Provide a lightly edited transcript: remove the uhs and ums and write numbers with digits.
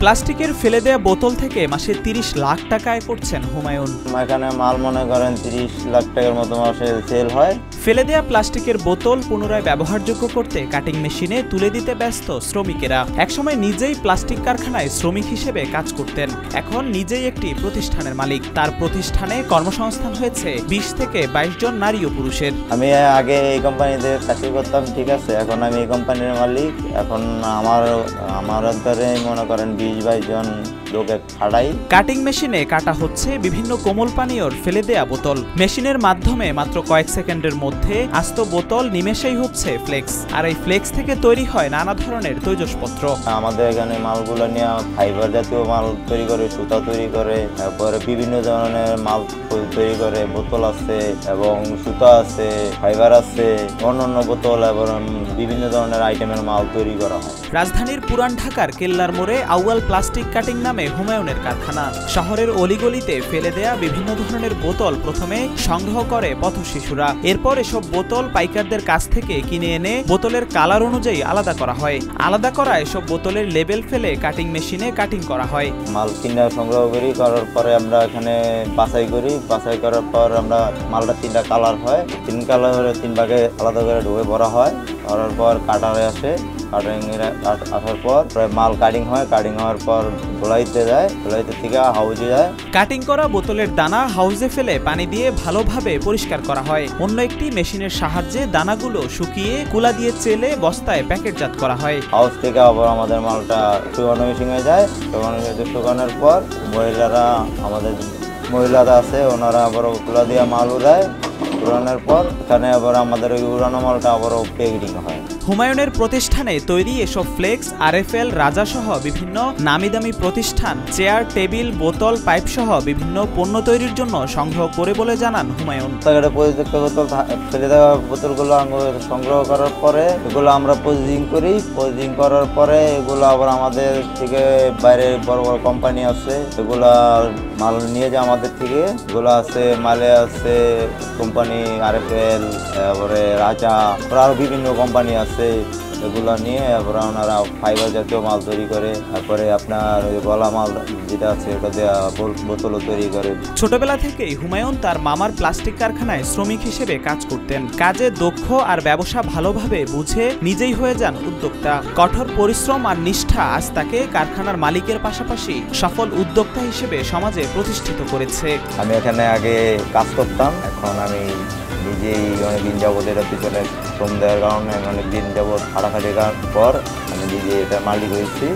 প্লাস্টিকের ফেলে দেয়া বোতল থেকে মাসে ৩০ লাখ টাকা আয় করছেন হুমায়ুন। এখানে মাল মনে করেন ৩০ লাখ টাকার মতো মাসে সেল হয়। ফেলে দেয়া প্লাস্টিকের বোতল পুনরায় ব্যবহারযোগ্য করতে কাটিং মেশিনে তুলে দিতে ব্যস্ত শ্রমিকেরা। একসময় নিজেই প্লাস্টিক কারখানায় শ্রমিক হিসেবে কাজ করতেন, এখন নিজেই একটি প্রতিষ্ঠানের মালিক। তার প্রতিষ্ঠানে কর্মসংস্থান হয়েছে ২০ থেকে ২২ জন নারী ও পুরুষের। আমি আগে এই কোম্পানিতে চাকরি করতাম, ঠিক আছে, এখন আমি এই কোম্পানির মালিক। এখন আমার অন্তরে মনে করেন ২০-২২ জন লোকে খাড়াই। কাটিং মেশিনে কাটা হচ্ছে বিভিন্ন কোমল পানীয়র ফেলে দেয়া বোতল। মেশিনের মাধ্যমে মাত্র কয়েক সেকেন্ডের মধ্যে আস্ত বোতল নিমেষেই হচ্ছে ফ্লেক্স, আর এই ফ্লেক্স থেকে তৈরি হয় নানা ধরনের তৈজসপত্র। আমাদের এখানে মালগুলো নিয়ে ফাইবার জাতীয় মাল তৈরি করে, সুতা তৈরি করে, তারপরে বিভিন্ন ধরনের মাল তৈরি করে। বোতল আছে এবং সুতা আছে, ফাইবার আছে, অন্যান্য বোতল এবং বিভিন্ন ধরনের আইটেমের মাল তৈরি করা হয়। রাজধানীর পুরান ঢাকার কেল্লার মোড়ে আউয়াল প্লাস্টিক কাটিং নামে হুমায়ুনের কারখানা। শহরের অলিগলিতে ফেলে দেয়া বিভিন্ন ধরনের বোতল প্রথমে সংগ্রহ করে পথ শিশুরা। এরপর এসব বোতল পাইকারদের কাছ থেকে কিনে এনে বোতলের কালার অনুযায়ী আলাদা করা হয়। আলাদা করা এসব বোতলের লেবেল ফেলে কাটিং মেশিনে কাটিং করা হয়। মাল কিনে সংগ্রহ করি, করার পরে আমরা এখানে বাছাই করি। বাছাই করার পর আমরা মালটা 3টা কালার হয়, 3 কালারে 3 ভাগে আলাদা করে ঢুকে ভরা হয়। ভরার পর কাটারে আসে, আসার পর মাল কাটিং হয়। কাটিং হওয়ার পর ধোলাইতে যায়, ধোলাইতে থেকে হাউজে যায়। কাটিং করা বোতলের দানা হাউজে ফেলে পানি দিয়ে ভালোভাবে পরিষ্কার করা হয়। অন্য একটি মেশিনের সাহায্যে দানাগুলো শুকিয়ে কুলা দিয়ে চেলে বস্তায় প্যাকেটজাত করা হয়। হাউস থেকে আবার আমাদের মালটা শুকানো মেশিনে যায়। শুকানোর পর মহিলারা আছে, ওনারা আবার কুলা দিয়ে মাল উড়ায়। উড়ানোর পর এখানে আবার আমাদের ওই উড়ানো মালটা আবারও প্যাকেটিং হয়। হুমায়ুনের প্রতিষ্ঠানে তৈরি এসব ফ্লেক্স, RFL, রাজা সহ বিভিন্ন নামি দামি প্রতিষ্ঠান চেয়ার, টেবিল, বোতল, পাইপ সহ বিভিন্ন পণ্য তৈরির জন্য সংগ্রহ করে বলে জানান হুমায়ুন। পরিত্যক্ত বোতল ফেলে দেওয়া বোতলগুলো সংগ্রহ করার পরে এগুলো আমরা প্রসেসিং করি। প্রসেসিং করার পরে এগুলো আবার আমাদের থেকে বাইরে বড় বড় কোম্পানি আছে, এগুলা মাল নিয়ে যায় আমাদের থেকে। এগুলো আছে মালে আছে কোম্পানি RFL, তারপরে রাজা, আরো বিভিন্ন কোম্পানি আছে। এগুলো নিয়ে আবার ওনারা ফাইবার জাতীয় মাল তৈরি করে। তারপরে আপনার ওই গলা মাল যেটা আছে ওটা দেওয়া বোতলও তৈরি করে। ছোটবেলা থেকেই হুমায়ুন তার মামার প্লাস্টিক কারখানায় শ্রমিক হিসেবে কাজ করতেন। কাজে দক্ষ আর ব্যবসা ভালোভাবে বুঝে নিজেই হয়ে যান উদ্যোক্তা। কঠোর পরিশ্রম আর নিষ্ঠা আজ তাকে কারখানার মালিকের পাশাপাশি সফল উদ্যোক্তা হিসেবে সমাজে প্রতিষ্ঠিত করেছে। আমি এখানে আগে কাজ করতাম, এখন আমি নিজেই অনেকদিন যাবত এটার পিছনে শ্রম দেওয়ার কারণে অনেকদিন যাবত খাটাখাটি করার পর আমি নিজে এটা মালিক হয়েছি।